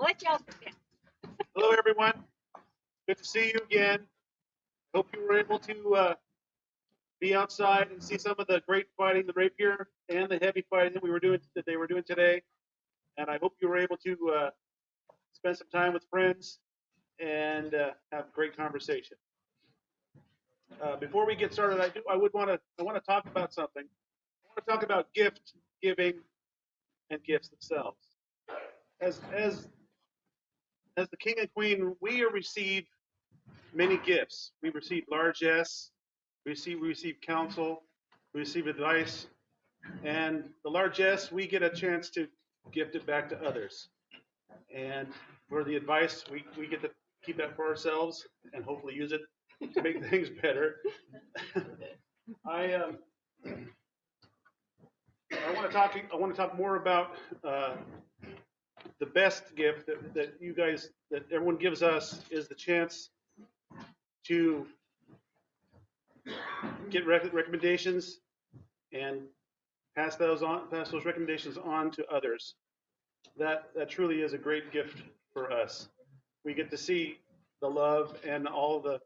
Let y'all sit. Hello, everyone. Good to see you again. Hope you were able to be outside and see some of the great fighting, the rapier and the heavy fighting that they were doing today. And I hope you were able to spend some time with friends and have a great conversation. Before we get started, I want to talk about something. I want to talk about gift giving and gifts themselves. As the king and queen, we receive many gifts. We receive largesse, we receive counsel, we receive advice, and the largesse, we get a chance to gift it back to others. And for the advice, we get to keep that for ourselves and hopefully use it to make things better. I want to talk more about the best gift that everyone gives us is the chance to get recommendations and pass those recommendations on to others. That truly is a great gift for us. We get to see the love and all the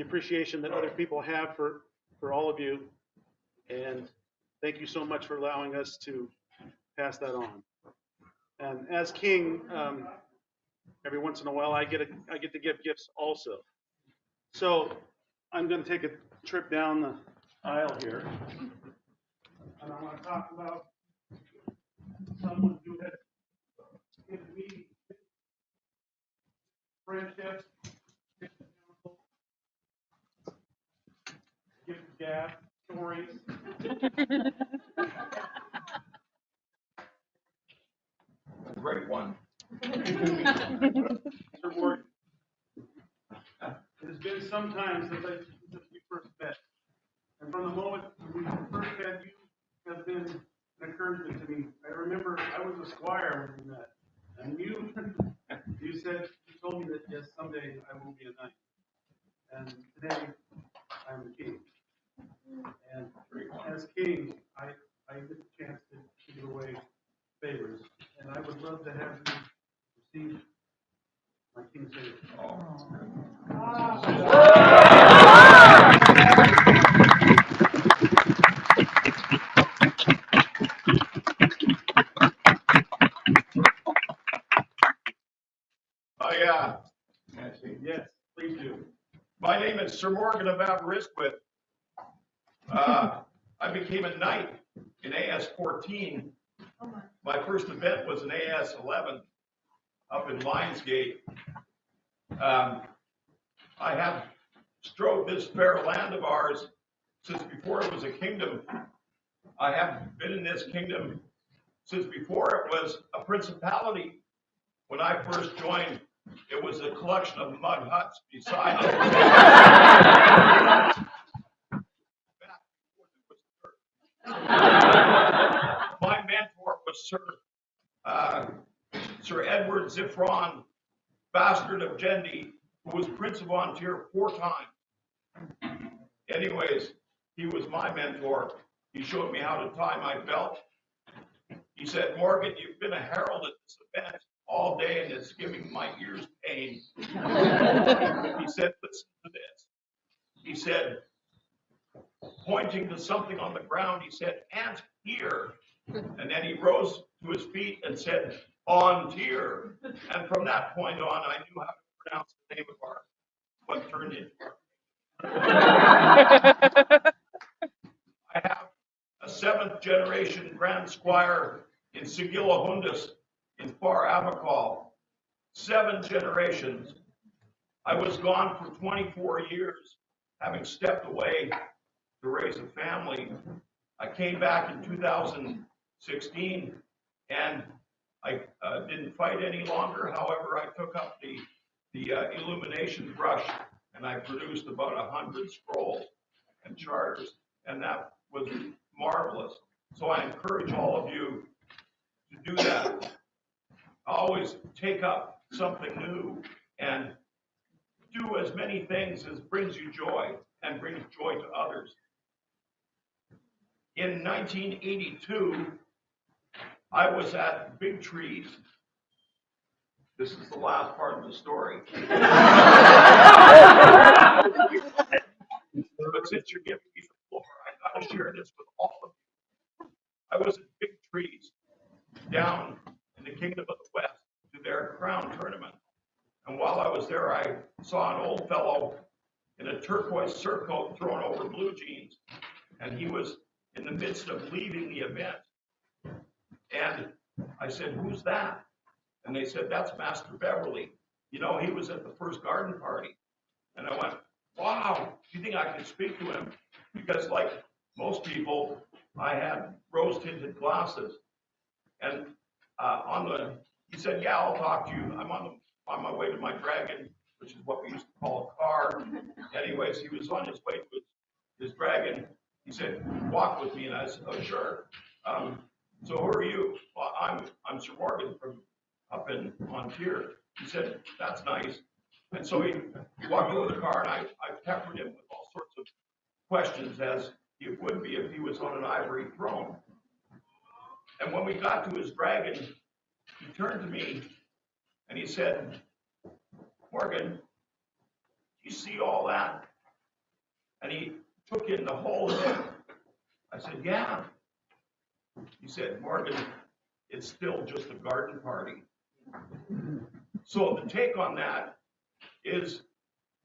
appreciation that other people have for all of you, and thank you so much for allowing us to pass that on. And as king, every once in a while I get to give gifts also. So I'm going to take a trip down the aisle here, and I want to talk about someone who has given me friendship, counsel, gift gab, stories. A great one. Sir Ward, it has been some time since we first met. And from the moment we first met, you have been an encouragement to me. I remember I was a squire when we met. And you told me that yes, someday I will be a knight. And today I'm the king. And as king, I get the chance to give away favors. And I would love to have you receive my king's favor. Yeah. Yes, please do. My name is Sir Morgan of Aberystwyth. I became a knight in AS 14. My first event was in AS 11 up in Lionsgate. I have strode this fair land of ours since before it was a kingdom. I have been in this kingdom since before it was a principality. When I first joined, it was a collection of mud huts beside it. My mentor was Sir Edward Ziffron, bastard of Gendy, who was Prince of Ontier 4 times. Anyways, he was my mentor. He showed me how to tie my belt. He said, Morgan, you've been a herald at this event all day and it's giving my ears pain. He said, listen to this. He said, pointing to something on the ground, he said, ant here. And then he rose to his feet and said, on tier. And from that point on, I knew how to pronounce the name of our, what turned into our. I have a 7th generation Grand Squire in Sigillahundus in Far Abacal. 7 generations. I was gone for 24 years, having stepped away to raise a family. I came back in 2016 and I didn't fight any longer. However, I took up the illumination brush and I produced about 100 scrolls and charters, and that was marvelous. So I encourage all of you to do that. Always take up something new and do as many things as brings you joy and brings joy to others. In 1982, I was at Big Trees This is the last part of the story. But since you're giving me the floor, I gotta share this with all of you. I was in Big Trees down in the Kingdom of the West to their crown tournament. And while I was there, I saw an old fellow in a turquoise surcoat thrown over blue jeans. And he was in the midst of leaving the event. And I said, "Who's that?" And they said, "That's Master Beverly. You know, he was at the first garden party." And I went, "Wow, do you think I could speak to him?" Because like most people, I had rose-tinted glasses. And he said, "Yeah, I'll talk to you. I'm on my way to my dragon," which is what we used to call a car. Anyways, he was on his way to his dragon. He said, "Walk with me." And I said, "Oh, sure. So who are you?" "Well, I'm Sir Morgan from up in Montpelier." He said, "That's nice." And so he walked over the car, and I peppered him with all sorts of questions, as he would be if he was on an ivory throne. And when we got to his dragon, he turned to me and he said, "Morgan, do you see all that?" And he took in the whole event. I said, "Yeah." He said, "Morgan, it's still just a garden party." So the take on that is,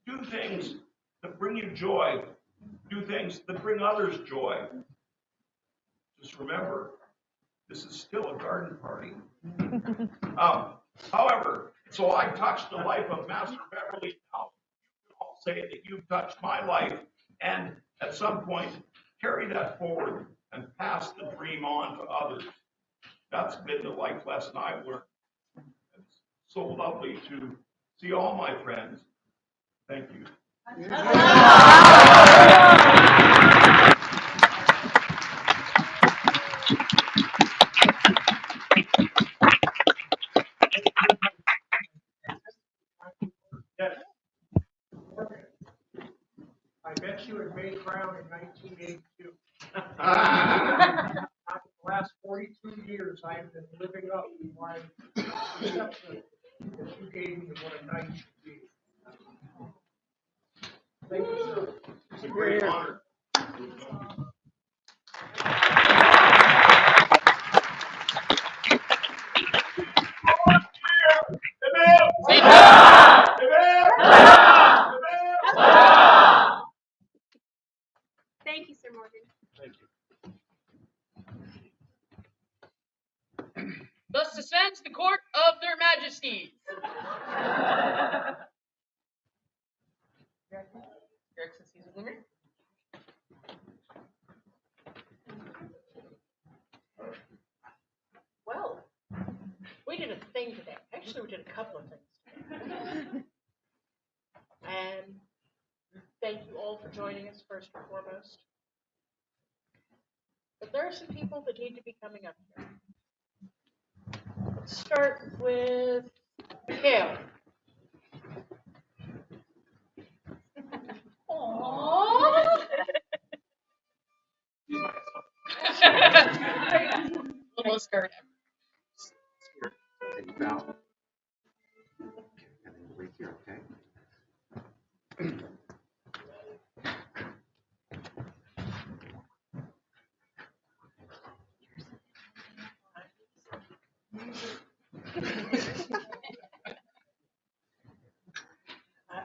do things that bring you joy. Do things that bring others joy. Just remember, this is still a garden party. However, so I touched the life of Master Beverly. Now, you can all say that you've touched my life, and at some point, carry that forward and pass the dream on to others. That's been the life lesson I've learned. It's so lovely to see all my friends. Thank you. I met you at May Crown in 1982. The last 42 years, I have been living up to my perception that you gave me of what a knight should be. Thank you, sir. It's a great honor. Thank you, Sir Morgan. Thank you. Thus descends the court of their majesties. Your Excellencies of Glymm Mere. Well, we did a thing today. Actually, we did a couple of things today. And thank you all for joining us, first and foremost. But there are some people that need to be coming up here. Let's start with Mikhail. Aww. Almost scared. Take a bow. And then right here, okay?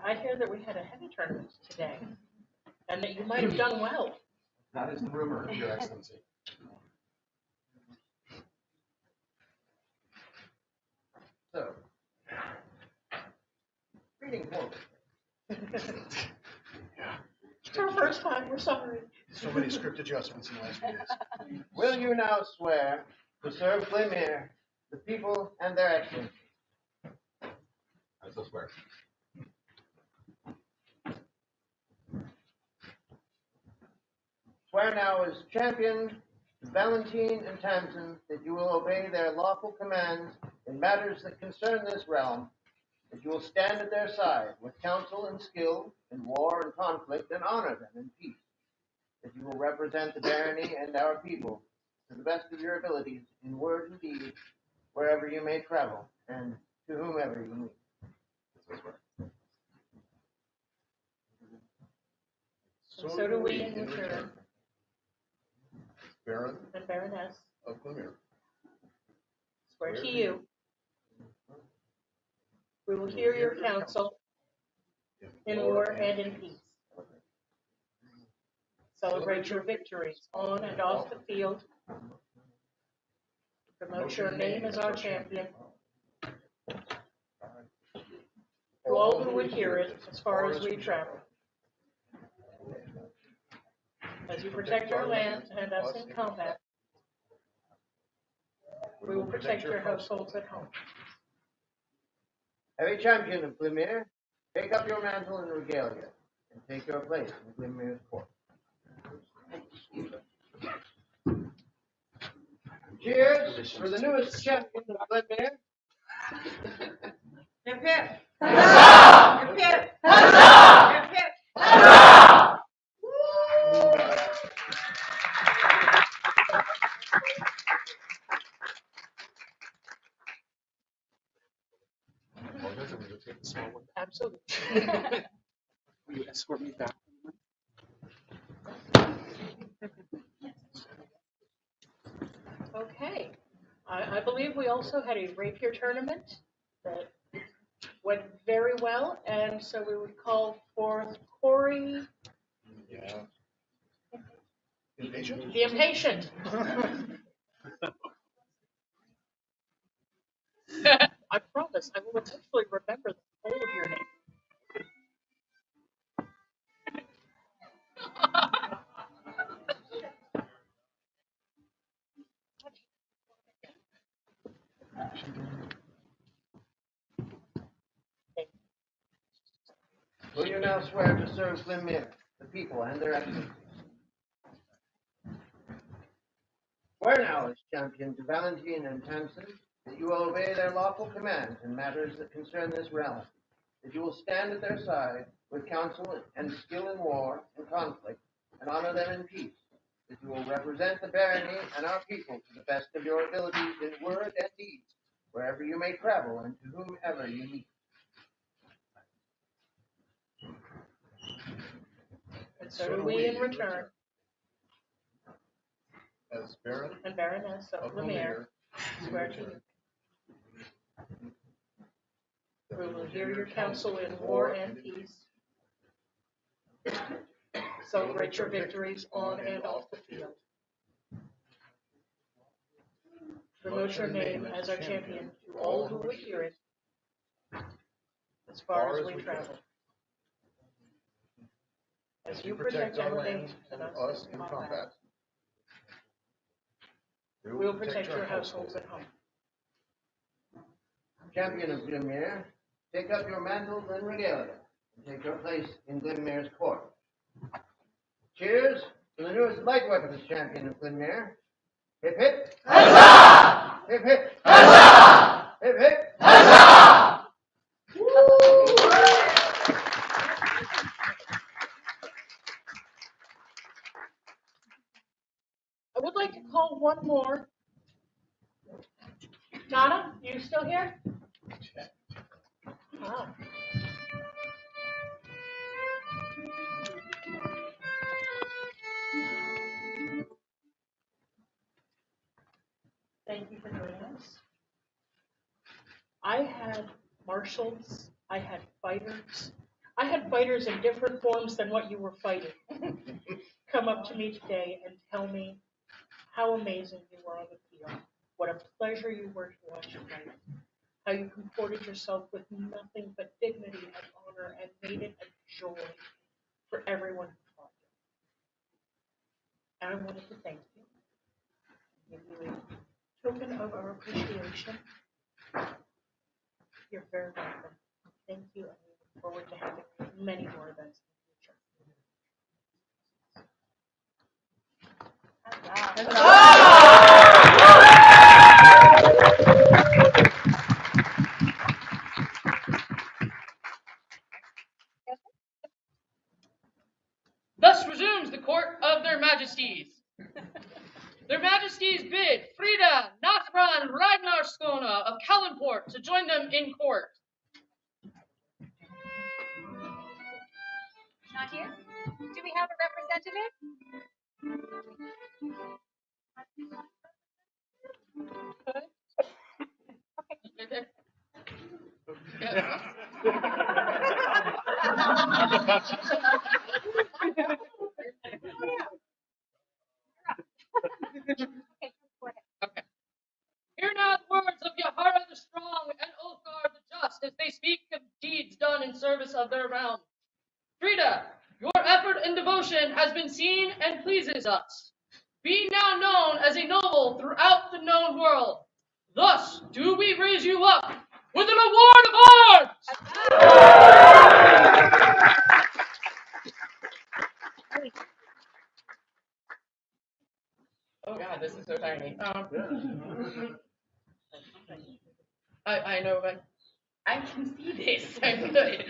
I hear that we had a heavy tournament today, and that you might have done well. That is the rumor, Your Excellency. So, reading forward. It's our first time, we're sorry. So many script adjustments in the last few days. Will you now swear to serve Glymm Mere, the people, and their excellency? I so swear. Swear now as champion, Valentine and Tamsin, that you will obey their lawful commands in matters that concern this realm, that you will stand at their side with counsel and skill in war and conflict, and honor them in peace, that you will represent the barony and our people to the best of your abilities in word and deed wherever you may travel, and to whomever you meet. So do we in return. Baron And Baroness of Glymm Mere. swear to you, we will hear your counsel in war and in peace. Celebrate your victories on and off the field. Promote your name as our champion. To all who would hear it, as far as we travel. As you protect our land and us in combat, we will protect your households at home. Every champion of Glymm Mere, take up your mantle and regalia, and take your place in Glymm Mere's court. Cheers for the newest champion of Glymm Mere. Hip hip. Huzzah! Hip hip. Huzzah! Hip hip. Huzzah! Absolutely. Will you escort me back? Okay. I believe we also had a rapier tournament that went very well, and so we would call forth Corey Yeah. Impatient? the Impatient. I promise I will eventually remember the whole of your name. Will you now swear to serve Glymm Mere, the people, and their excellencies? Swear now as champion to Valentine and Tamsin that you will obey their lawful commands in matters that concern this realm, that you will stand at their side with counsel and skill in war and conflict, and honor them in peace, that you will represent the barony and our people to the best of your abilities in word and deed, wherever you may travel and to whomever you meet. And so do we in return. As Baron And Baroness of of Glymm Glymm Mere, Mere, swear to you. We will hear your counsel in war and peace. Celebrate your victories on and off the field. Promote your name as our champion to all who would hear it, as far as we travel. As you protect our land and us in combat, we will protect your households at home. Champion of Glymm Mere, take up your mantles and regalia, and take your place in Glymm Mere's court. Cheers for the newest light weapons champion of Glymm Mere. Hip hip. Huzzah! Hip hip. Huzzah! Hip hip. Huzzah! I would like to call one more. Donna, you still here? Ah. Thank you for joining us. I had marshals, I had fighters. I had fighters in different forms than what you were fighting come up to me today and tell me how amazing you were on the field, what a pleasure you were to watch you fight, how you comported yourself with nothing but dignity and honor and made it a joy for everyone who fought you. And I wanted to thank you, give you a token of our appreciation. You're very welcome. Thank you, and we look forward to having many more events in the future. Thus resumes the court of their majesties. Their majesties bid Frida Nachran Ragnar Skona of Kallenport to join them them in court. Not here? Do we have a representative? Okay. Hear now the words of Yahara the strong and Othgar the just as they speak of deeds done in service of their realm. Frida, your effort and devotion has been seen and pleases us. Be now known as a noble throughout the known world. Thus do we raise you up with an award of arms. Oh God, this is so tiny. I know, but I can see this. I'm good.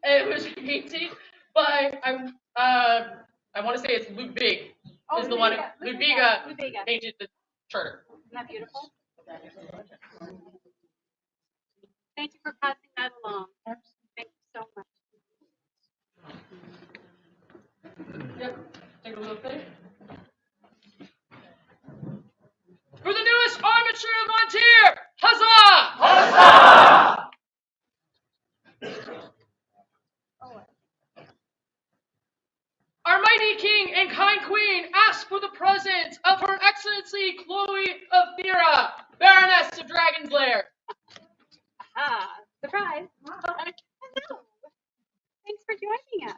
It was painted by I want to say it's Luke Big. Is the one Luke Biga painted the charter. Isn't that beautiful? Thank you for passing that along. Thank you so much. Yep. Take a look there. For the newest armature of Montier, huzzah! Huzzah! Our mighty king and kind queen ask for the presence of Her Excellency Chloe of Thera, Baroness of Dragon's Lair. Ah, surprise. Hello. Thanks for joining us.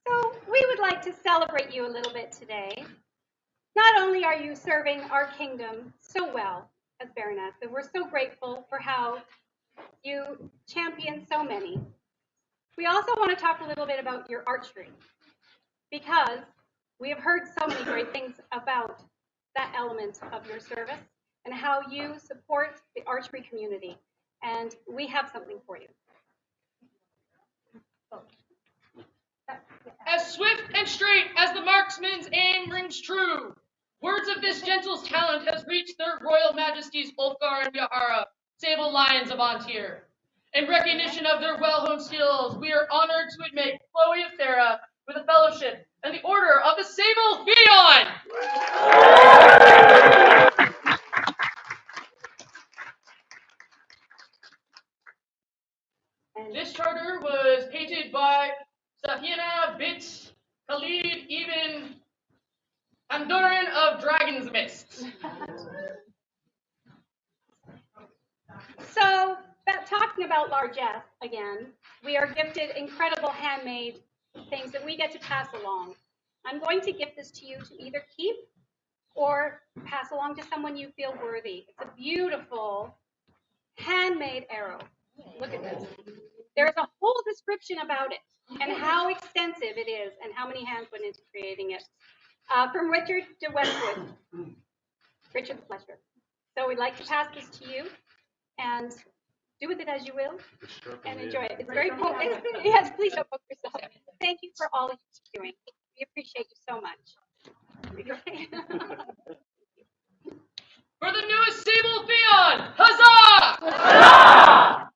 So we would like to celebrate you a little bit today. Not only are you serving our kingdom so well as Baroness, and we're so grateful for how you champion so many. We also want to talk a little bit about your archery, because we have heard so many great things about that element of your service and how you support the archery community. And we have something for you. As swift and straight as the marksman's aim rings true, words of this gentle's talent has reached their royal majesties Ulfgar and Yahara, sable lions of Antir. In recognition of their well-honed skills, we are honored to admit Chloe of Thera with a fellowship and the order of the Sable Theon. This charter was painted by Safina Bint Khalid Ibn Andoran of Dragon's Mist. So, talking about largesse again, we are gifted incredible handmade things that we get to pass along. I'm going to gift this to you to either keep or pass along to someone you feel worthy. It's a beautiful handmade arrow. Look at this. There's a whole description about it and how extensive it is and how many hands went into creating it. From Richard de Westwood, Richard the Fletcher. So we'd like to pass this to you and do with it as you will and enjoy it. It's very potent. Yes, please don't poke yourself. Thank you for all that you're doing. We appreciate you so much. For the newest Sable Theon, huzzah! Huzzah!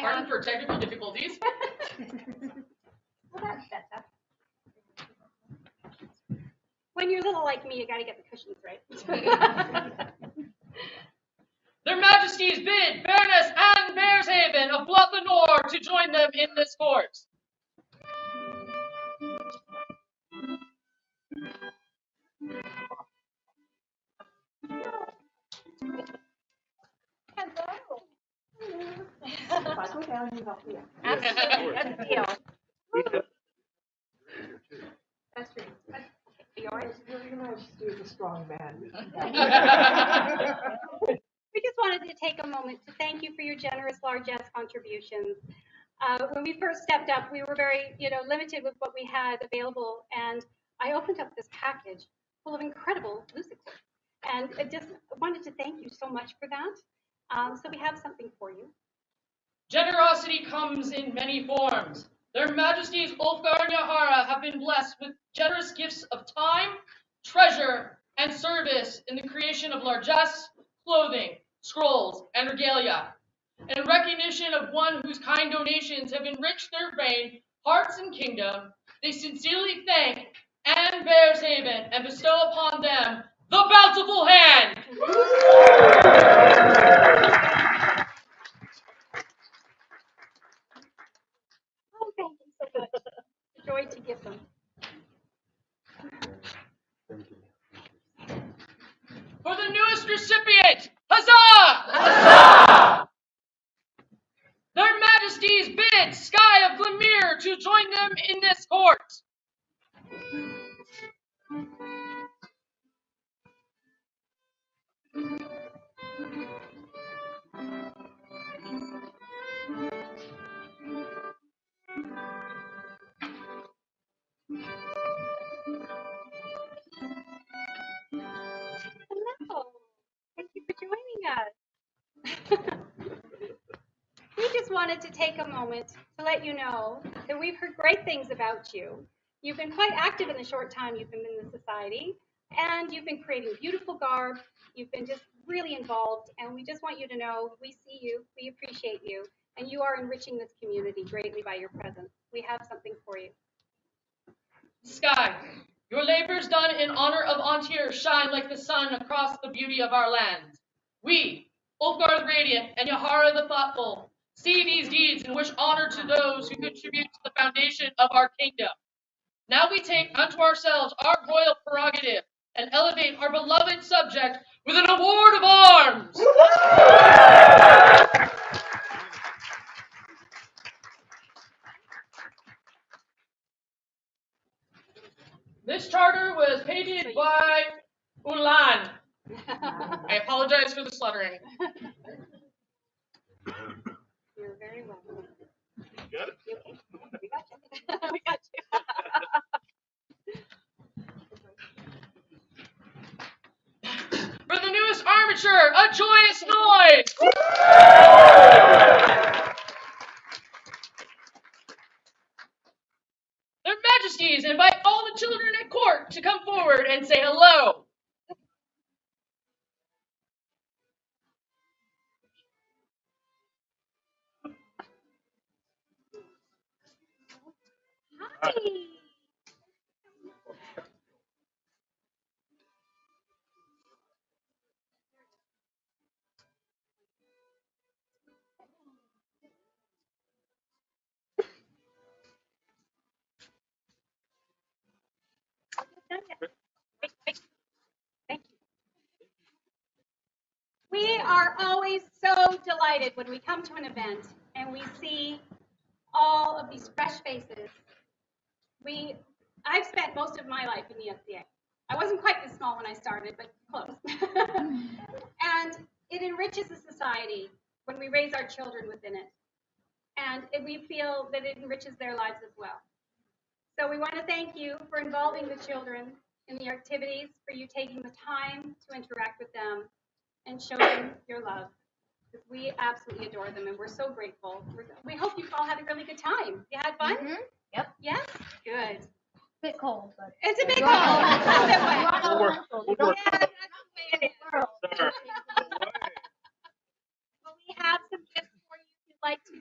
Pardon for technical difficulties. Well, that's better. When you're little like me, you got to get the cushions right. Their Majesties bid Baroness Anne Bearshaven of Bluff-the-Nor to join them in this court. That's the deal. That's true. Yours? Your Majesty is a strong man. We just wanted to take a moment to thank you for your generous largesse contributions. When we first stepped up, we were very, limited with what we had available, and I opened up this package full of incredible lucifer, and I just wanted to thank you so much for that. So we have something for you. Generosity comes in many forms. Their Majesties Ulfgar and Yahara have been blessed with generous gifts of time, treasure, and service in the creation of largesse, clothing, scrolls, and regalia. In recognition of one whose kind donations have enriched their reign, hearts, and kingdom, they sincerely thank Anne Bearshaven and bestow upon them the bountiful hand. Oh, thank you so much. Joy to give them. For the newest recipient, huzzah! Huzzah! Their Majesties bid Skye of Glymm Mere to join them in this court. Hello. Thank you for joining us. We just wanted to take a moment to let you know that we've heard great things about you. You've been quite active in the short time you've been in the society, and you've been creating beautiful garb. You've been just really involved, and we just want you to know we see you, we appreciate you, and you are enriching this community greatly by your presence. We have something for you. Skye, your labors done in honor of Antir shine like the sun across the beauty of our land. We, Ulfgar the Radiant and Yahara the Thoughtful, see these deeds and wish honor to those who contribute to the foundation of our kingdom. Now we take unto ourselves our royal prerogative and elevate our beloved subject with an award of arms. This charter was painted by Ulan. I apologize for the sluttering. You're very welcome. Got it? You okay? We got you. We got you. For the newest armature, a joyous noise! Their Majesties invite all the children at court to come forward and say hello. Hi. Thank you. We are always so delighted when we come to an event and we see all of these fresh faces. I've spent most of my life in the SCA. I wasn't quite this small when I started, but close. And it enriches the society when we raise our children within it. And we feel that it enriches their lives as well. So we want to thank you for involving the children in the activities, for you taking the time to interact with them and show them your love. Because we absolutely adore them and we're so grateful. We hope you all had a really good time. You had fun? Mm-hmm. Yep. Yes? Good. Bit cold, but It's a bit cold. That's We'll work. yeah, that's the way it is. Sir. Well, we have some gifts for you if you'd like to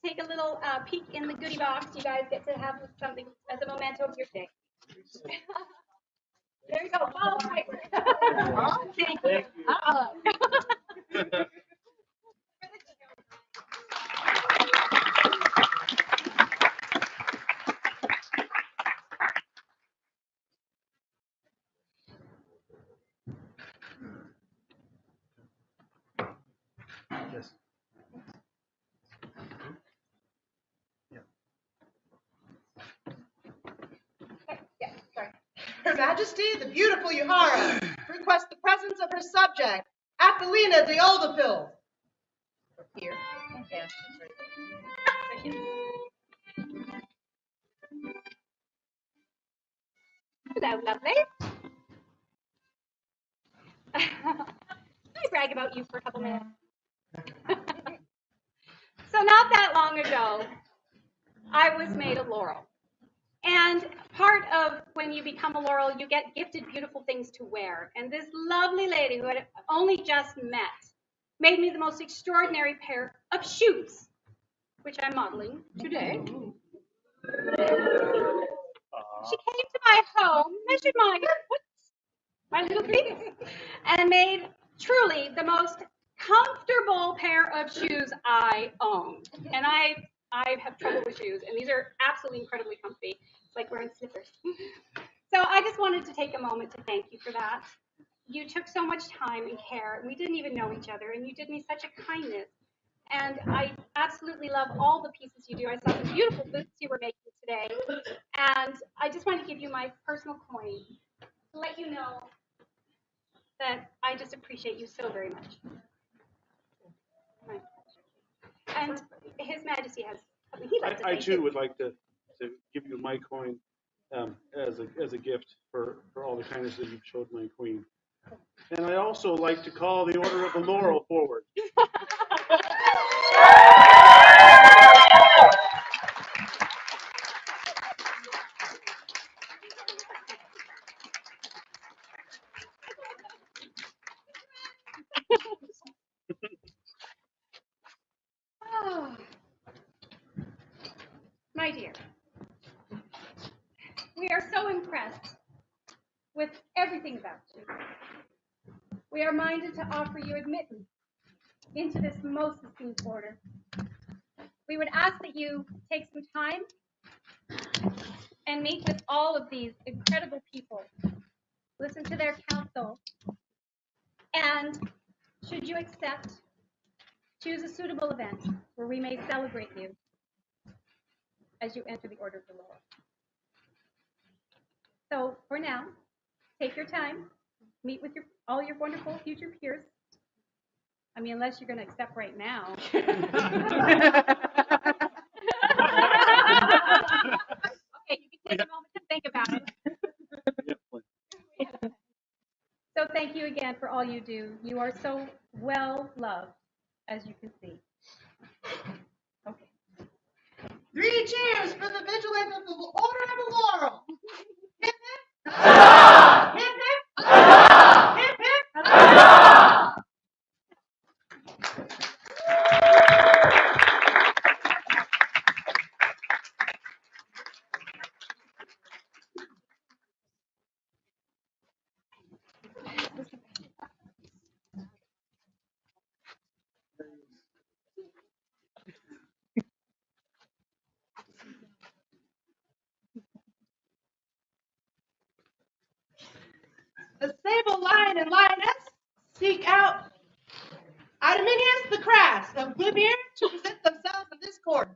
take a little peek in the goodie box. You guys get to have something as a memento of your day. There you go. Oh, right. Thank you. Yes. Yes, sorry. Her Majesty, the beautiful Yahara, requests the presence of her subject, Athelina de Oldeville. Here. yeah. Hello, lovely. Let me brag about you for a couple minutes. So not that long ago, I was made a laurel. And part of when you become a laurel, you get gifted beautiful things to wear. And this lovely lady who had only just met made me the most extraordinary pair of shoes, which I'm modeling today. She came to my home, measured my little feet, and made truly the most comfortable pair of shoes I own. And I have trouble with shoes, and these are absolutely incredibly comfy. It's like wearing slippers. So I just wanted to take a moment to thank you for that. You took so much time and care, and we didn't even know each other, and you did me such a kindness. And I absolutely love all the pieces you do. I saw some beautiful boots you were making today, and I just wanted to give you my personal coin to let you know that I just appreciate you so very much. And His Majesty has something he'd like to say. I too would like to give you my coin as a gift for all the kindness that you've showed my queen. And I also like to call the Order of the Laurel forward. Oh, my dear, we are so impressed with everything about you. We are minded to offer you admittance into this most esteemed order. We would ask that you take some time and meet with all of these incredible people, listen to their counsel, and should you accept, choose a suitable event where we may celebrate you as you enter the Order of the Laurel. So for now, take your time, meet with all your wonderful future peers. I mean, unless you're going to accept right now. Okay, you can take a moment to think about it. So thank you again for all you do. You are so well loved, as you can see. Okay. 3 cheers for the vigilant of the Order of the Laurel. Hip hip. Hip hip. Hip hip. The sable lion and lioness seek out Idomenius the Crass of Glymm Mere to present themselves in this court.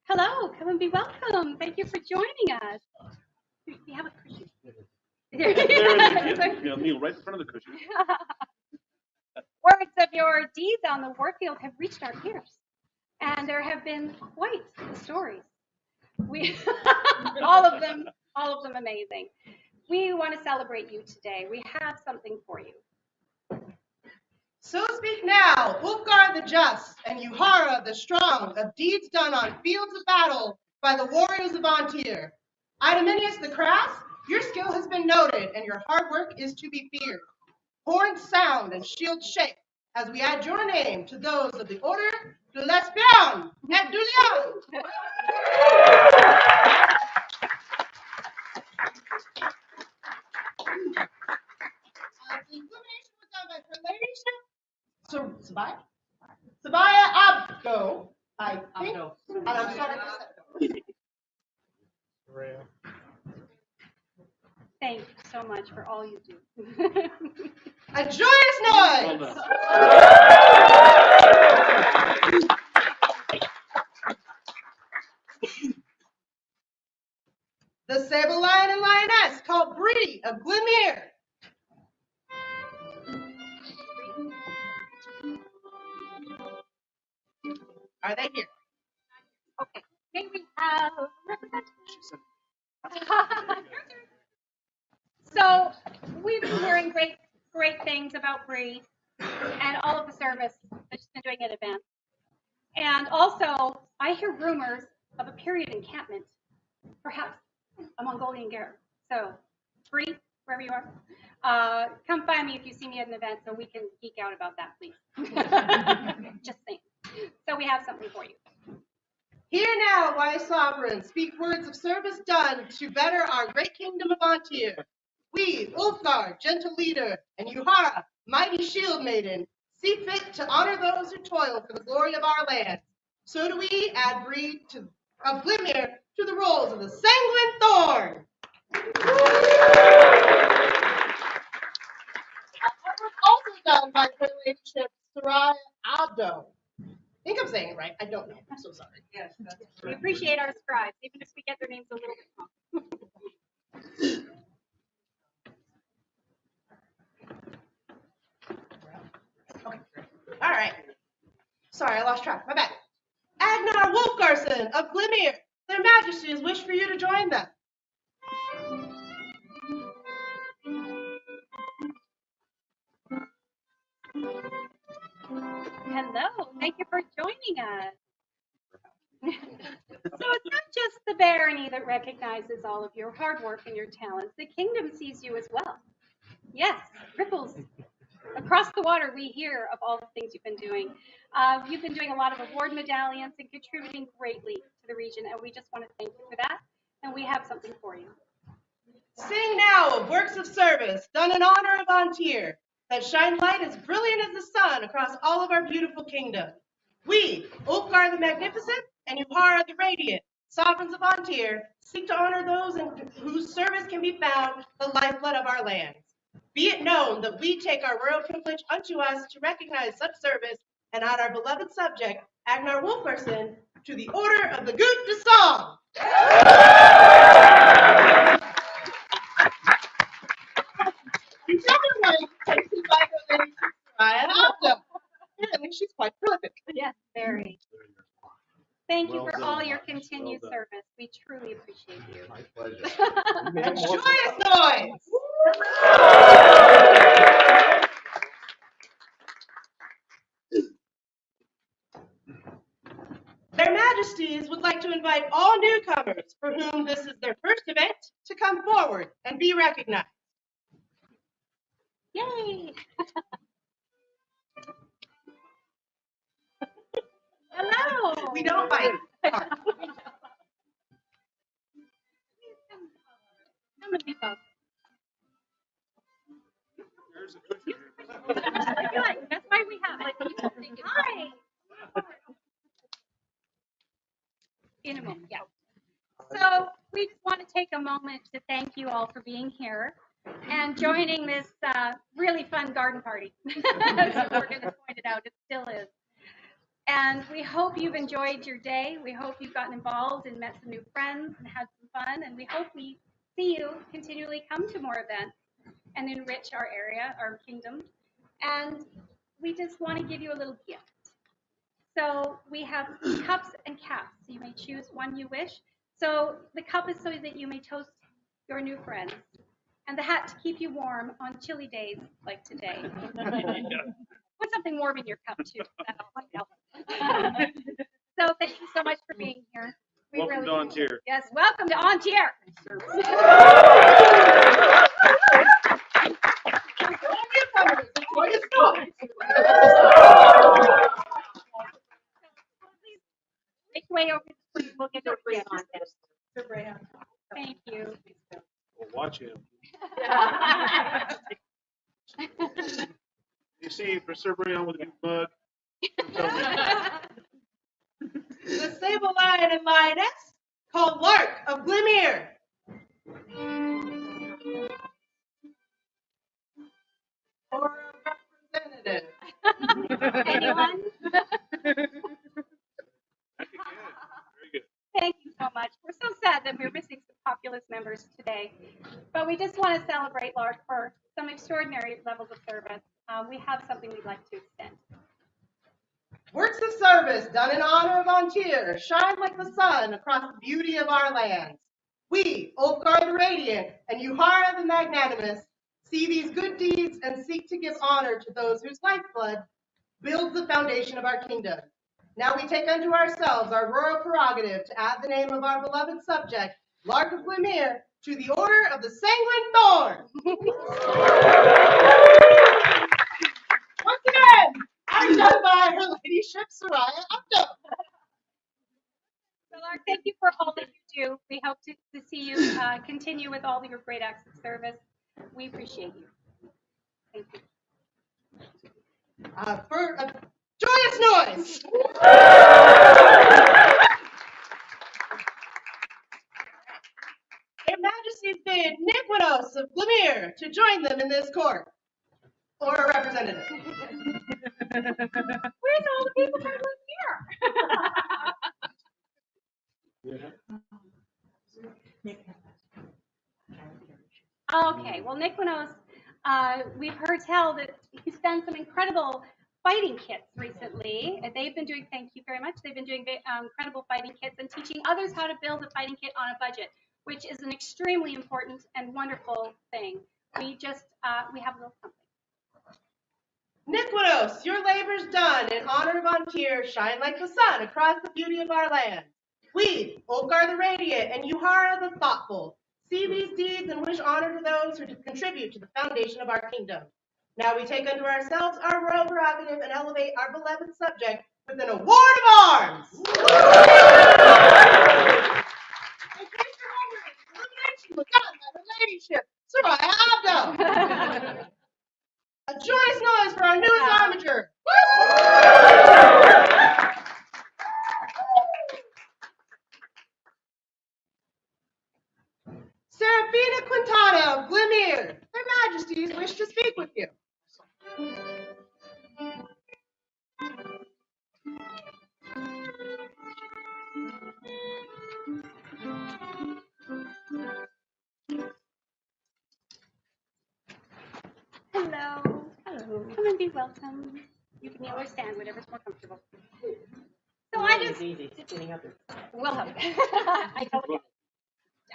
Hello, come and be welcome. Thank you for joining us. We have a cushion. There it is. Yeah, kneel right in front of the cushion. Words of your deeds on the warfield have reached our ears, and there have been quite the stories. We all of them amazing. We want to celebrate you today. We have something for you. So speak now, Ulfgar the Just, and Uhara the Strong, of deeds done on fields of battle by the warriors of Antir. Idomenius the Crass, your skill has been noted, and your hard work is to be feared. Horns sound and shields shake, as we add your name to those of the Order de l'Espion et du Lion. The illumination was done by Her Ladyship, Sabaya Abdo, I think, and I'm sorry for that. Thank you so much for all you do. A joyous noise! The sable lion and lioness called Bree of Glymm Mere. Are they here? Okay, may we have representatives? So we've been hearing great things about Bree and all of the service that she's been doing in advance. And also, I hear rumors of a period encampment, perhaps a Mongolian guerre. So, Bree, wherever you are, come find me if you see me at an event so we can geek out about that, please. Just saying. So we have something for you. Hear now, wise sovereign, speak words of service done to better our great kingdom of Antir. We, Ulfgar, gentle leader, and Yuhara, mighty shield maiden, see fit to honor those who toil for the glory of our land. So do we add Bree of Glymm Mere to the rolls of the Sanguine Thorn. That was also done by her ladyship, Sarai Abdo. I think I'm saying it right. I don't know. I'm so sorry. Yes, that's We appreciate our scribes, even if we get their names a little bit wrong. Okay. All right. Sorry, I lost track. My bad. Agnar Wolfgarson of Glymm Mere. Their Majesties wish for you to join them. Hello, thank you for joining us. So it's not just the barony that recognizes all of your hard work and your talents. The kingdom sees you as well. Yes, ripples across the water. We hear of all the things you've been doing. You've been doing a lot of award medallions and contributing greatly to the region, and we just want to thank you for that. And we have something for you. Sing now of works of service done in honor of Antir, that shine light as brilliant as the sun across all of our beautiful kingdom. We, Ulfgar the Magnificent and Yuhara the Radiant, sovereigns of Antir, seek to honor those in whose service can be found the lifeblood of our lands. Be it known that we take our royal privilege unto us to recognize such service and add our beloved subject, Agnar Wolfgarson, to the Order of the Gut de Song. She's quite prolific. Yes, very. Thank you Well for done, all your Martin. continued Well done. service. We truly appreciate you. My pleasure. Joyous noise! Their Majesties would like to invite all newcomers for whom this is their first event to come forward and be recognized. Yay! Hello. We don't bite. Come and be folks. That's why we have like hi. In a moment, yeah. So we just want to take a moment to thank you all for being here and joining this really fun garden party. As Morgan has pointed out, it still is. And we hope you've enjoyed your day. We hope you've gotten involved and met some new friends and had some fun. And we hope we see you continually come to more events and enrich our area, our kingdom. And we just want to give you a little gift. So we have cups and caps. You may choose one you wish. So the cup is so that you may toast your new friends. And the hat to keep you warm on chilly days like today. Put something warm in your cup too. That'll help. So thank you so much for being here. We Welcome to Antir. Yes, welcome to Antir. Make your way over to the screen. We'll get your brand on this. Thank you. Well, watch him. You see, for Sir Brian with a big mug. The sable lion and lioness called Lark of Glymm Mere. Or a representative. Anyone? Very good. Thank you so much. We're so sad that we're missing some populous members today, but we just want to celebrate Lark for some extraordinary levels of service. We have something we'd like to extend. Works of service done in honor of Antir shine like the sun across the beauty of our lands. We, Ulfgar the Radiant and Yuhara the Magnanimous, see these good deeds and seek to give honor to those whose lifeblood builds the foundation of our kingdom. Now we take unto ourselves our royal prerogative to add the name of our beloved subject, Lark of Glymm Mere, to the Order of the Sanguine Thorn. Once again, I'm done by Her Ladyship Soraya Upton. So, Lark, thank you for all that you do. We hope to see you continue with all of your great acts of service. We appreciate you. Thank you. For a joyous noise. Their Majesties bid Niquinos of Glymm Mere to join them in this court. Or a representative. Where's all the people from Glymm Mere? Okay, well, Niquinos, we've heard tell that he's done some incredible fighting kits recently. They've been doing, thank you very much, they've been doing incredible fighting kits and teaching others how to build a fighting kit on a budget, which is an extremely important and wonderful thing. We have a little something. Niquinos, your labors done in honor of Antir shine like the sun across the beauty of our land. We, Ulfgar the Radiant and Yuhara the Thoughtful, see these deeds and wish honor to those who contribute to the foundation of our kingdom. Now we take unto ourselves our royal prerogative and elevate our beloved subject with an award of arms. In case you're wondering, the illumination was done by Her Ladyship Soraya Abdo. A joyous noise for our newest armature. Serafina Quintana of Glymm Mere, Their Majesties wish to speak with you. Hello. Hello. Come and be welcome. You can kneel or stand, whatever's more comfortable. So I just, we'll help.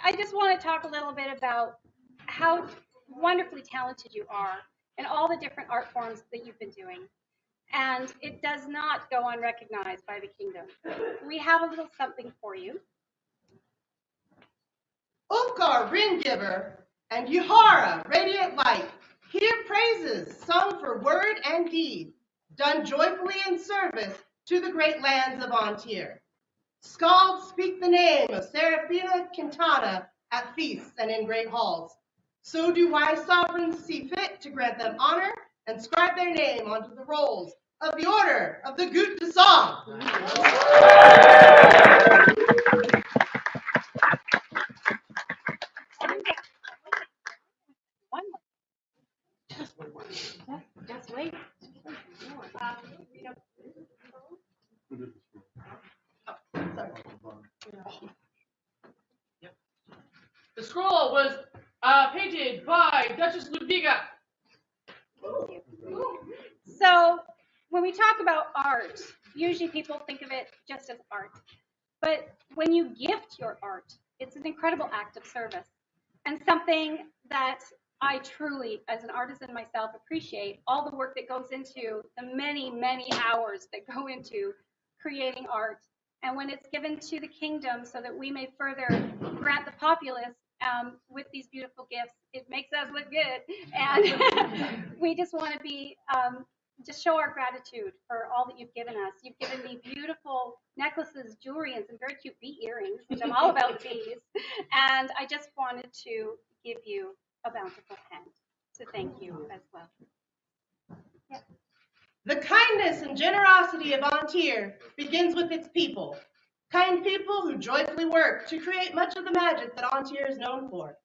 I just want to talk a little bit about how wonderfully talented you are and all the different art forms that you've been doing. And it does not go unrecognized by the kingdom. We have a little something for you. Ulfgar Ringgiver and Yuhara Radiant Light, hear praises sung for word and deed, done joyfully in service to the great lands of Antir. Skalds speak the name of Serafina Quintana at feasts and in great halls. So do wise sovereigns see fit to grant them honor and scribe their name onto the rolls of the Order of the Gute de Song. Just wait. The scroll was painted by Duchess Ludwiga. So when we talk about art, usually people think of it just as art. But when you gift your art, it's an incredible act of service and something that I truly, as an artisan myself, appreciate all the work that goes into the many, many hours that go into creating art. And when it's given to the kingdom so that we may further grant the populace with these beautiful gifts, it makes us look good. And we just want to be, just show our gratitude for all that you've given us. You've given me beautiful necklaces, jewelry, and some very cute bee earrings, which I'm all about bees. And I just wanted to give you a bountiful hand to thank you as well. Yeah. The kindness and generosity of Antir begins with its people. Kind people who joyfully work to create much of the magic that Antir is known for.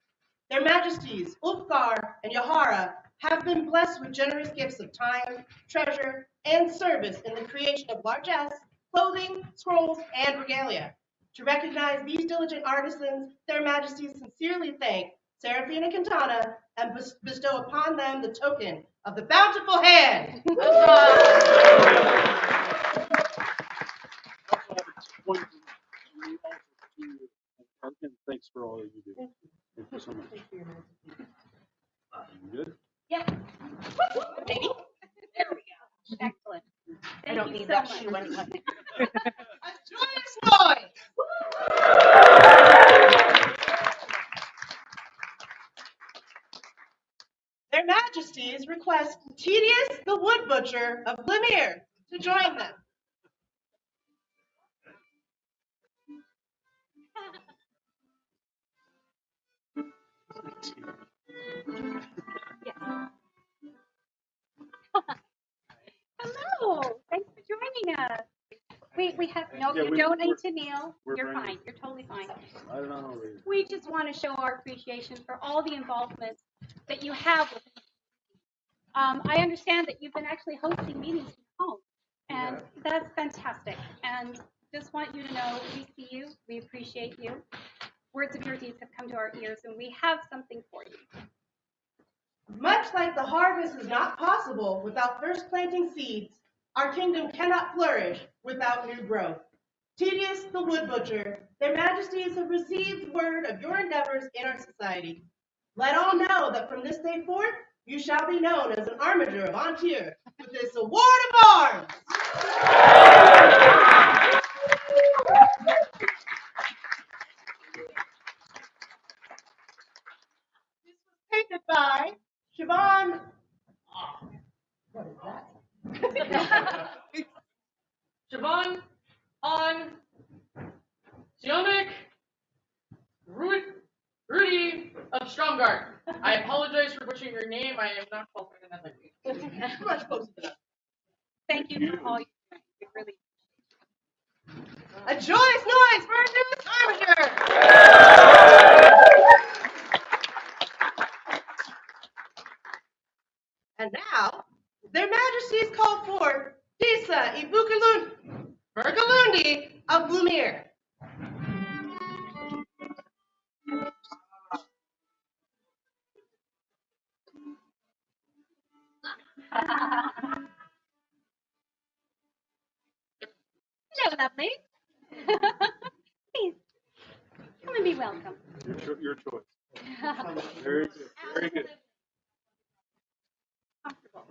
Their Majesties, Ulfgar and Yuhara, have been blessed with generous gifts of time, treasure, and service in the creation of largesse, clothing, scrolls, and regalia. To recognize these diligent artisans, their Majesties sincerely thank Serafina Quintana and bestow upon them the token of the bountiful hand. point to me also to you, and thanks for all that you do. Thank you so much. You good? Yeah. Maybe. There we go. Excellent. I don't need that shoe anymore. A joyous noise. Their Majesties request Tedious the Wood Butcher of Glymm Mere to join them. Yes. Hello. Thanks for joining us. We have no. Yeah, You don't need to kneel. You're bringing- fine. You're totally fine. I don't know how it is. We just want to show our appreciation for all the involvement that you have with us. I understand that you've been actually hosting meetings from home, and that's fantastic. And just want you to know we see you, we appreciate you. Words of your deeds have come to our ears, and we have something for you. Much like the harvest is not possible without first planting seeds, our kingdom cannot flourish without new growth. Tedious the Wood Butcher, their Majesties have received word of your endeavors in our society. Let all know that from this day forth, you shall be known as an armiger of Antier with this award of arms. This was painted by Siobhan. What is that? Siobhan on Sionik Rudy of Stromgard. I apologize for butchering your name. I am not qualified in that language. Much closer to that. Thank you for all you do. We really. A joyous noise for our newest armiger. And now, their Majesties call forth Disa Ibukalundi of Glymm Mere. Hello, lovely. Please, come and be welcome. Your choice. Very good. Very good. Comfortable.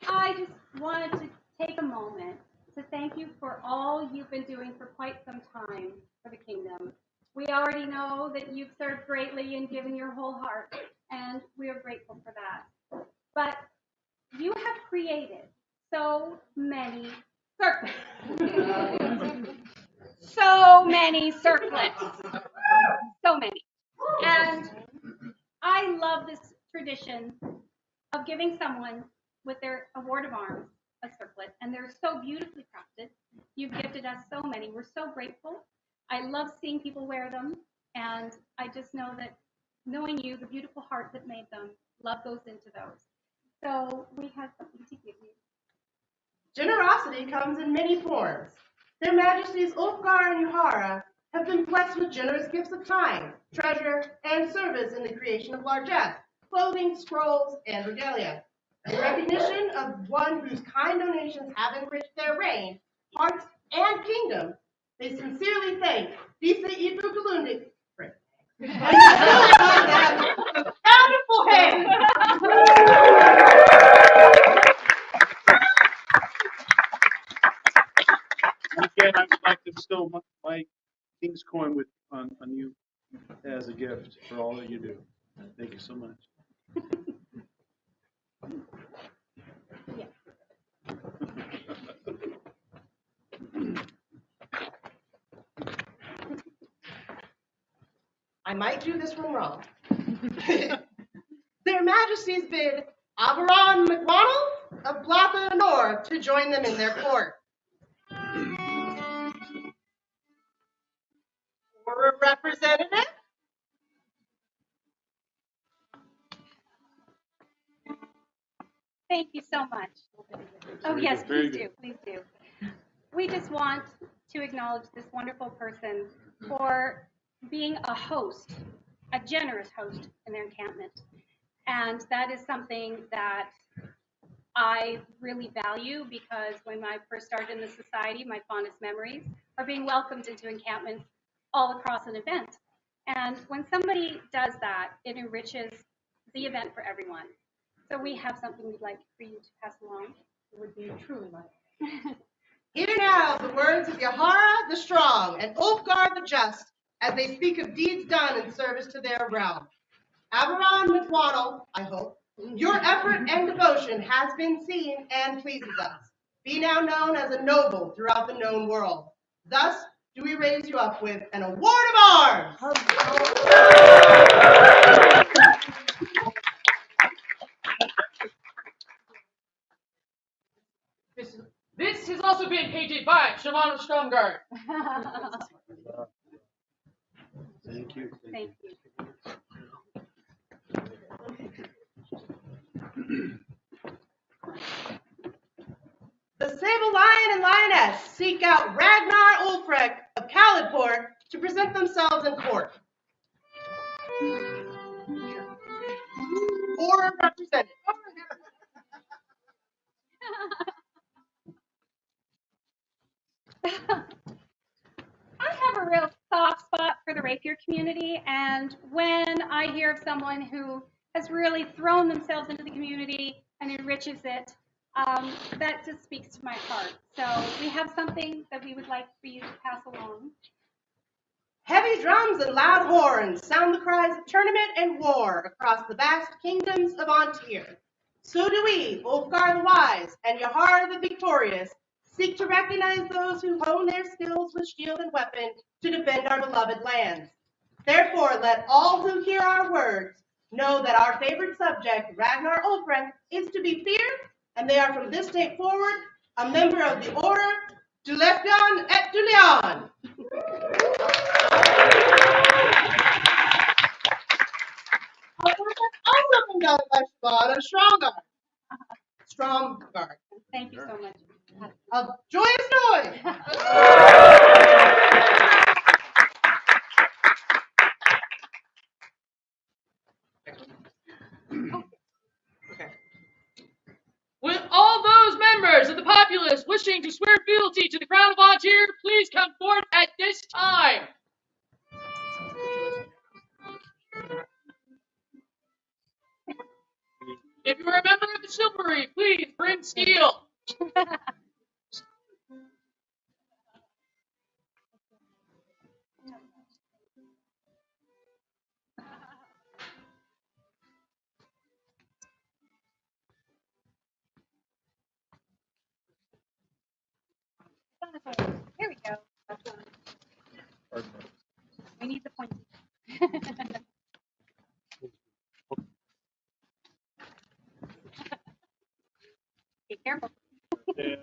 I just wanted to take a moment to thank you for all you've been doing for quite some time for the kingdom. We already know that you've served greatly and given your whole heart, and we are grateful for that. But you have created so many circlets. So many circlets. So many. And I love this tradition of giving someone with their award of arms a circlet, and they're so beautifully crafted. You've gifted us so many. We're so grateful. I love seeing people wear them, and I just know that knowing you, the beautiful heart that made them, love goes into those. So we have something to give you. Generosity comes in many forms. Their Majesties Oakville and Uhara have been blessed with generous gifts of time, treasure, and service in the creation of largesse, clothing, scrolls, and regalia. In recognition of one whose kind donations have enriched their reign, hearts, and kingdom, they sincerely thank Disa Ibukalundi. Bountiful hand. Again, I would like to bestow my king's coin on you as a gift for all that you do. Thank you so much. I might do this one wrong. Their Majesties bid Aberon McDonald of Blatha Nor to join them in their court. For a representative, Thank you so much. Oh, yes, please do. Please do. We just want to acknowledge this wonderful person for being a host, a generous host in their encampment. And that is something that I really value because when I first started in the society, my fondest memories are being welcomed into encampments all across an event. And when somebody does that, it enriches the event for everyone. So we have something we'd like for you to pass along. It would be truly my Hear now the words of Yahara the Strong and Ulfgar the Just as they speak of deeds done in service to their realm. Aberon McWaddle, I hope, your effort and devotion has been seen and pleases us. Be now known as a noble throughout the known world. Thus do we raise you up with an award of arms. This has also been painted by Shimano Stromgard. Thank you. Thank you. The Sable Lion and Lioness seek out Ragnar Ulfrek of Calidport to present themselves in court. Or represented. I have a real soft spot for the rapier community, and when I hear of someone who has really thrown themselves into the community and enriches it, that just speaks to my heart. So we have something that we would like for you to pass along. Heavy drums and loud horns sound the cries of tournament and war across the vast kingdoms of Antir. So do we, Ulfgar the Wise and Yahara the Victorious, seek to recognize those who hone their skills with shield and weapon to defend our beloved lands. Therefore, let all who hear our words know that our favorite subject, Ragnar Ulfrek, is to be feared, and they are from this day forward a member of the Order du Lespion et du Lion. Also from Gallic Shimon of Stromgard. Thank you so much. A joyous noise. With all those members of the populace wishing to swear fealty to the Crown of Antir, please come forward at this time. If you are a member of the chivalry, please bring steel. Here we go. We need the pointy. Be careful. Yeah.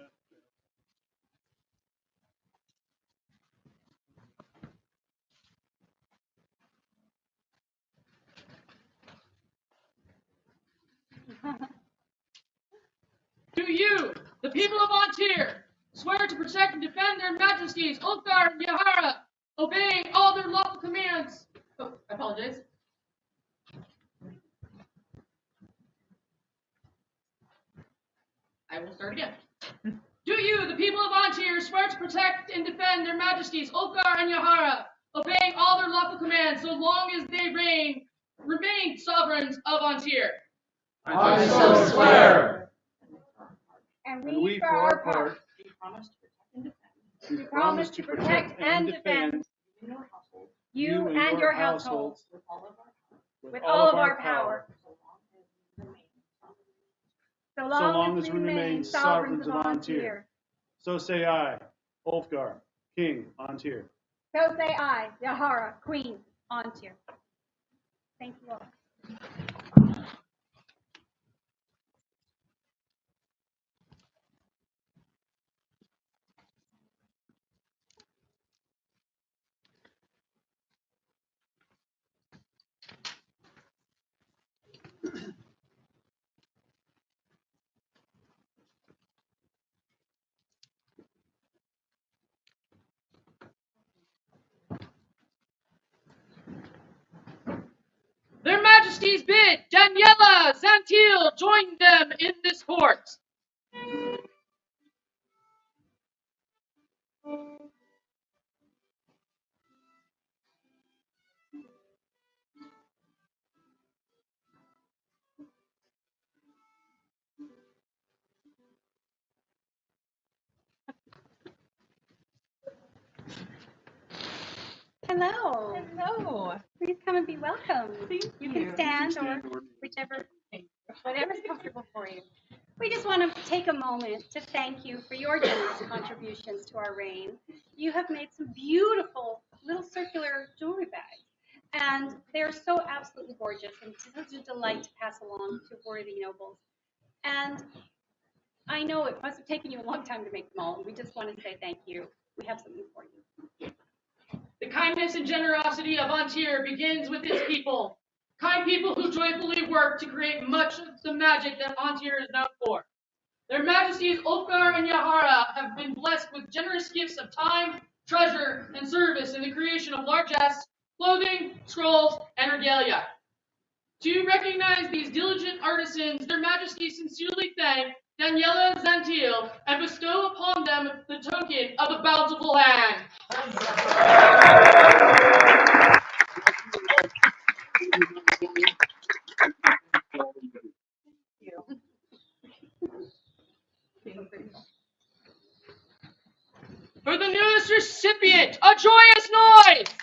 Do you, the people of Antir, swear to protect and defend their majesties, Ulfgar and Yahara, obeying all their lawful commands? Oh, I apologize. I will start again. Do you, the people of Antir, swear to protect and defend their majesties, Oakville and Yahara, obeying all their lawful commands so long as they remain sovereigns of Antir? I so swear. And And we, for our part, we promise to protect and defend you and your households with all of our power. So long as we remain sovereigns of Antir. So say I, Ulfgar, King Antir. So say I, Yahara, Queen Antir. Thank you all. Their majesties bid Daniela Zantil join them in this court. Hello. Hello. Please come and be welcome. Thank You you. can stand or whichever, whatever's comfortable for you. We just want to take a moment to thank you for your generous contributions to our reign. You have made some beautiful little circular jewelry bags, and they're so absolutely gorgeous and such a delight to pass along to worthy nobles. And I know it must have taken you a long time to make them all. We just want to say thank you. We have something for you. The kindness and generosity of Antir begins with its people. Kind people who joyfully work to create much of the magic that Antir is known for. Their Majesties Ulfgar and Yahara have been blessed with generous gifts of time, treasure, and service in the creation of largesse, clothing, scrolls, and regalia. To recognize these diligent artisans, their Majesties sincerely thank Daniela Zantil and bestow upon them the token of a bountiful hand. For the newest recipient, a joyous noise!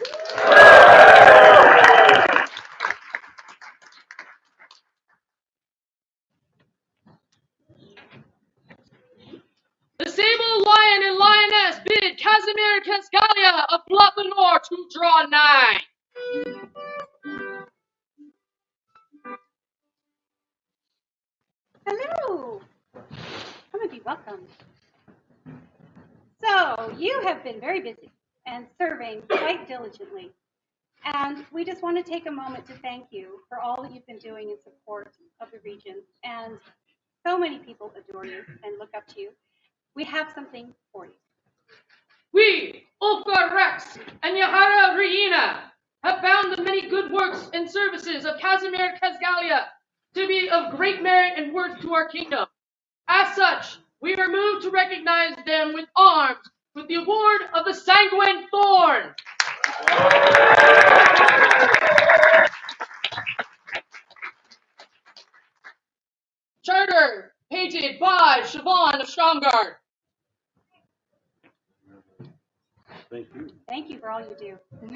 The sable lion and lioness bid Casimir Cascalia of Platlanor to draw nigh. Hello. Come and be welcome. So you have been very busy and serving quite diligently. And we just want to take a moment to thank you for all that you've been doing in support of the region. And so many people adore you and look up to you. We have something for you. We, Ulfgar Rex and Yahara Reina, have found the many good works and services of Casimir Casgalia to be of great merit and worth to our kingdom. As such, we are moved to recognize them with arms with the award of the Sanguine Thorn. Charter, painted by Siobhan of Stromgard. Thank you. Thank you for all you do. We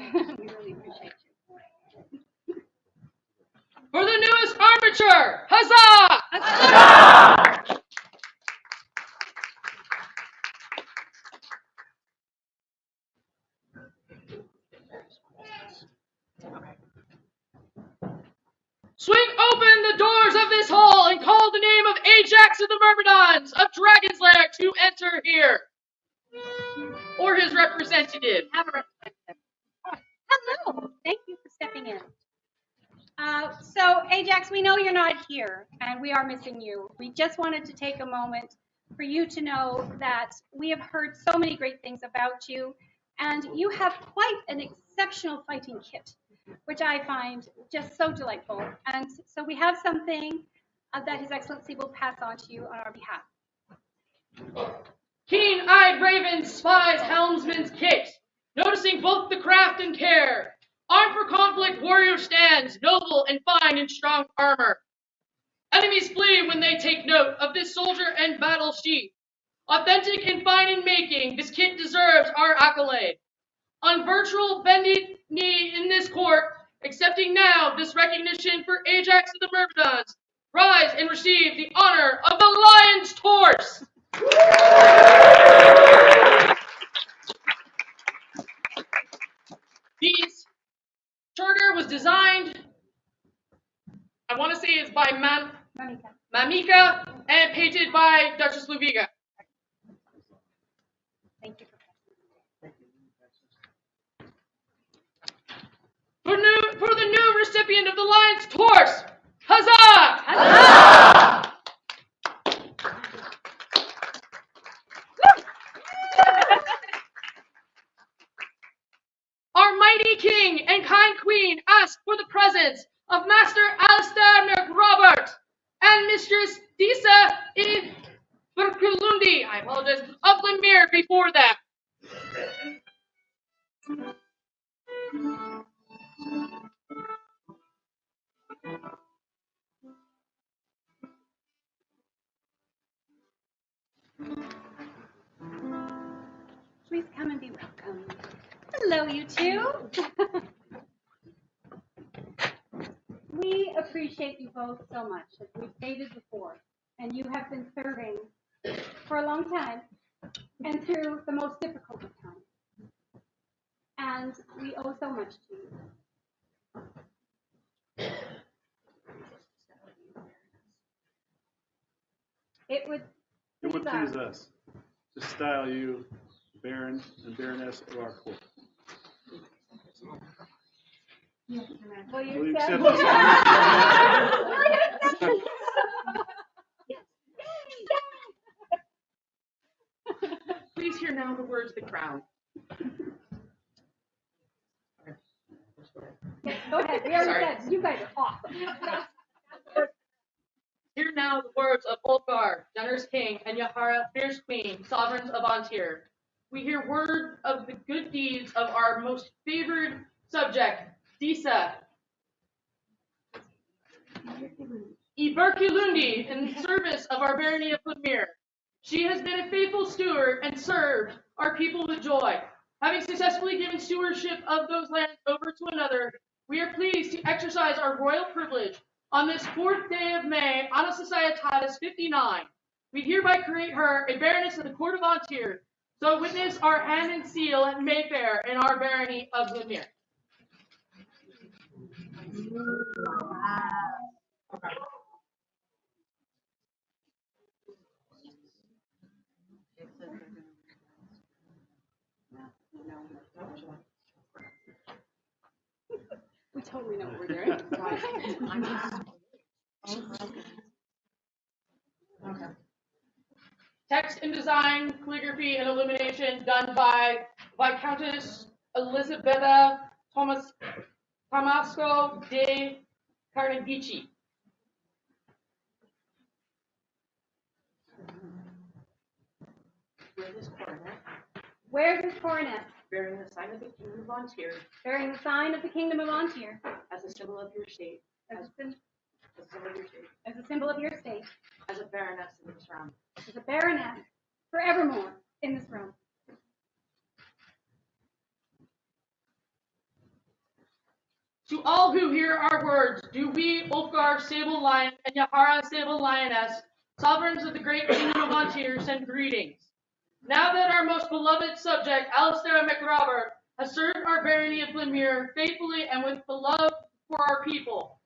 really appreciate you. For the newest armature, huzzah! Huzzah! Swing open the doors of this hall and call the name of Ajax of the Myrmidons of Dragon's Lair to enter here. Or his representative. Have a representative. Hello. Thank you for stepping in. So, Ajax, we know you're not here, and we are missing you. We just wanted to take a moment for you to know that we have heard so many great things about you, and you have quite an exceptional fighting kit, which I find just so delightful. And so we have something that His Excellency will pass on to you on our behalf. Keen-eyed Raven spies helmsman's kit, noticing both the craft and care. Armed for conflict, warrior stands, noble and fine in strong armor. Enemies flee when they take note of this soldier and battle sheath. Authentic and fine in making, this kit deserves our accolade. On virtual bended knee in this court, accepting now this recognition for Ajax of the Myrmidons, rise and receive the honor of the Lion's Torse. These charter was designed, I want to say it's by Mamika and painted by Duchess Luviga. Thank you. For the new recipient of the Lion's Torse, huzzah! Huzzah! Our mighty king and kind queen ask for the presence of Master Alistair McRobert and Mistress Disa E. Berkulundi, I apologize, of Glymm Mere before them. Please come and be welcome. Hello, style you too. We appreciate you both so much, as we've stated before, and you have been serving for a long time and through the most difficult of times. And we owe so much to you. It would please us to style you Baron and Baroness of our court. Will you Will you accept? accept this? Please hear now the words of the crown. Yes, go ahead. We already Sorry. said you guys are awesome. Hear now the words of Ulfgar, generous king, and Yahara, fierce queen, sovereigns of Antir. We hear word of the good deeds of our most favored subject, Disa Iberkilundi, in service of our Barony of Glymm Mere. She has been a faithful steward and served our people with joy. Having successfully given stewardship of those lands over to another, we are pleased to exercise our royal privilege on this 4th day of May, Anna Societatis 59. We hereby create her a baroness of the court of Antir, so witness our hand and seal at Mayfair in our barony of Glymm Mere. We totally know what we're doing. Text and design, calligraphy, and illumination done by Viscountess Elisabetta Tomasco de Carnegie. Wear this coronet, Bearing the sign of the Kingdom of Antir, bearing the sign of the Kingdom of Antir, as a symbol of your state, as a symbol of your state, symbol of your state, as a baroness in this realm. as a baroness, forevermore in this realm. To all who hear our words, do we, Ulfgar, Sable Lion, and Yahara, Sable Lioness, sovereigns of the great Kingdom of Antir, send greetings. Now that our most beloved subject, Alistair McRobert, has served our barony of Glymm Mere faithfully and with the love for our people,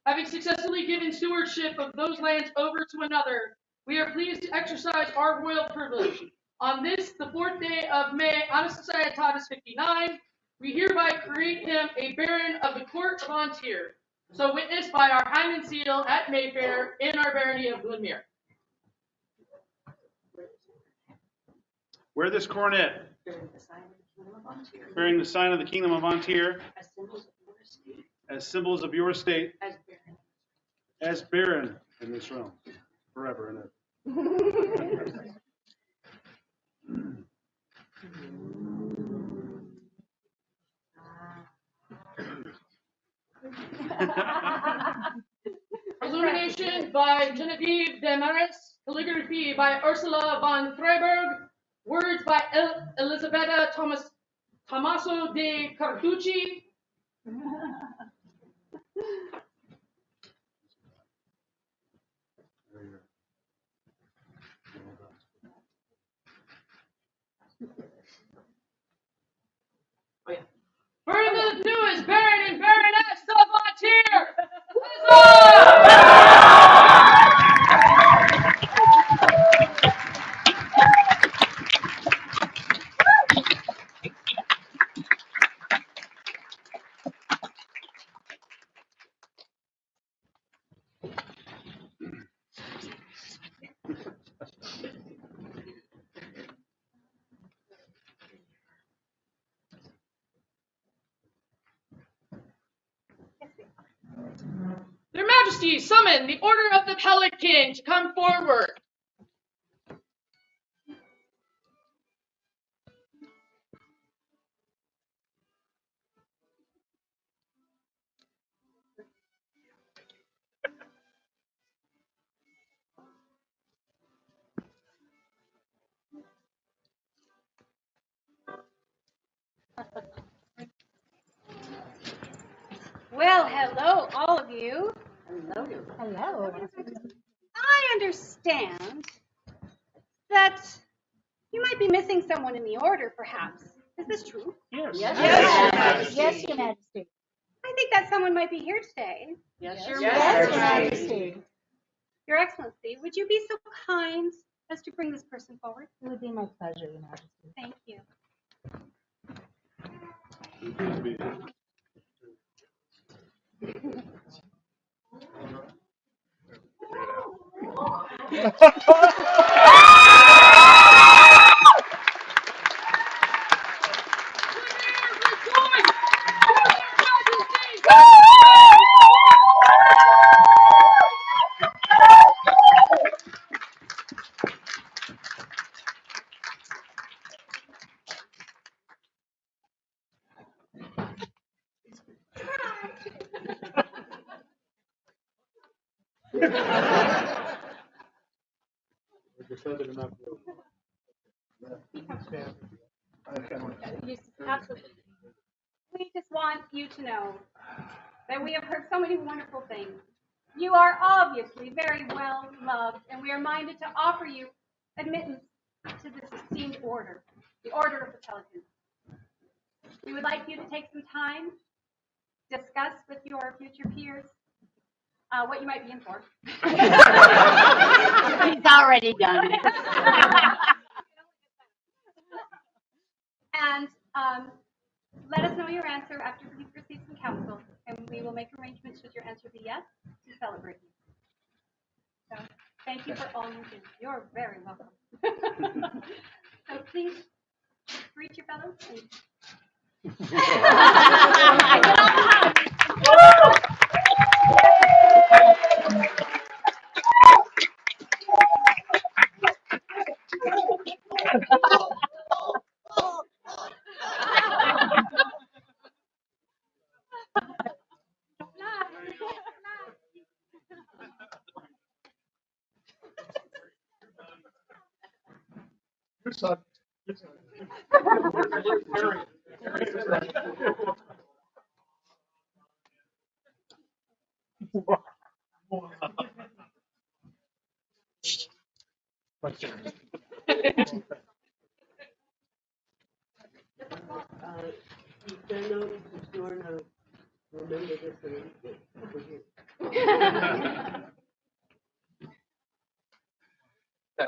having successfully given stewardship of those lands over to another, we are pleased to exercise our royal privilege. On this, the 4th day of May, Anna Societatis 59, we hereby create him a baron of the court of Antir, so witnessed by our hand and seal at Mayfair in our barony of Glymm Mere. Wear this coronet, Bearing the sign of the Kingdom of Antir, bearing the sign of the Kingdom of Antir, as symbols of your state, as symbols of your state, as baron. as baron in this realm, forever and Illumination by Genevieve de Maris, calligraphy by Ursula von Freiberg, words by Elisabetta Tommaso de Carducci. For the newest Baron and Baroness of Antir! Their Majesties summon the Order of the Pelican to come forward. Well, hello, all of you. Hello. I understand that you might be missing someone in the order, perhaps. Is this true? Yes. Yes, Your Majesty. I think that someone might be here today. Yes, Your Majesty. Your Excellency, would you be so kind as to bring this person forward? It would be my pleasure, Your Majesty. Thank you. Absolutely. We just want you to know that we have heard so many wonderful things. You are obviously very well loved, and we are minded to offer you admittance to this esteemed order, the Order of the Pelican. We would like you to take some time, discuss with your future peers what you might be in for. He's already done it. And let us know your answer after you've received some counsel, and we will make arrangements should your answer be yes to celebrate you. So thank you for all you do. You're very welcome. So please greet your fellows.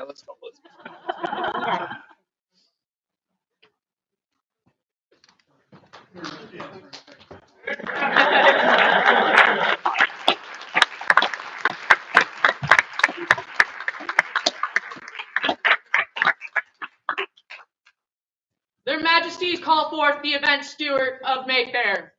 Let's go. Their Majesties call forth the event steward of Mayfaire.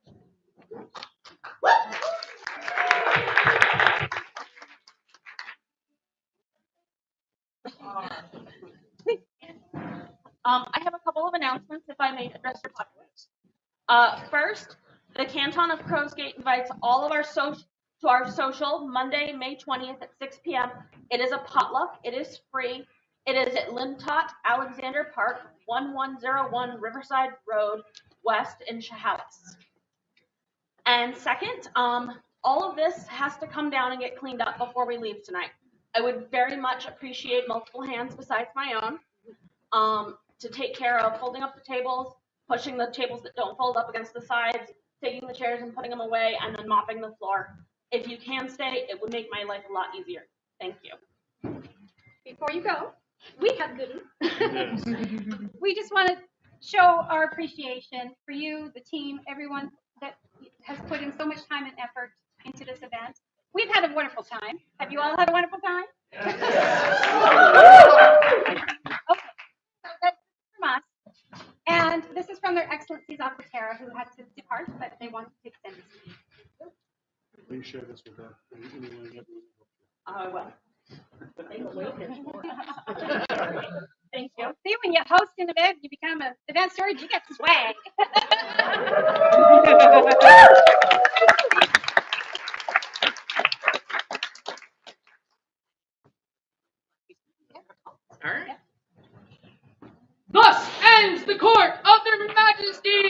I have a couple of announcements, if I may address your populace. First, the Canton of Crowsgate invites all of our to our social Monday, May 20th at 6 p.m. It is a potluck. It is free. It is at Limtot Alexander Park, 1101 Riverside Road, West in Chehalis. And second, all of this has to come down and get cleaned up before we leave tonight. I would very much appreciate multiple hands besides my own. To take care of folding up the tables, pushing the tables that don't fold up against the sides, taking the chairs and putting them away, and then mopping the floor. If you can stay, it would make my life a lot easier. Thank you. Before you go, we have goodies. We just want to show our appreciation for you, the team, everyone that has put in so much time and effort into this event. We've had a wonderful time. Have you all had a wonderful time? Okay. So that's from us. And this is from their Excellencies Opera who had to depart, but they wanted to extend this to you. Please share this with them. I will. Thank you. See, when you host an event, you become an event steward, you get swag. All right. Thus ends the court of their Majesties.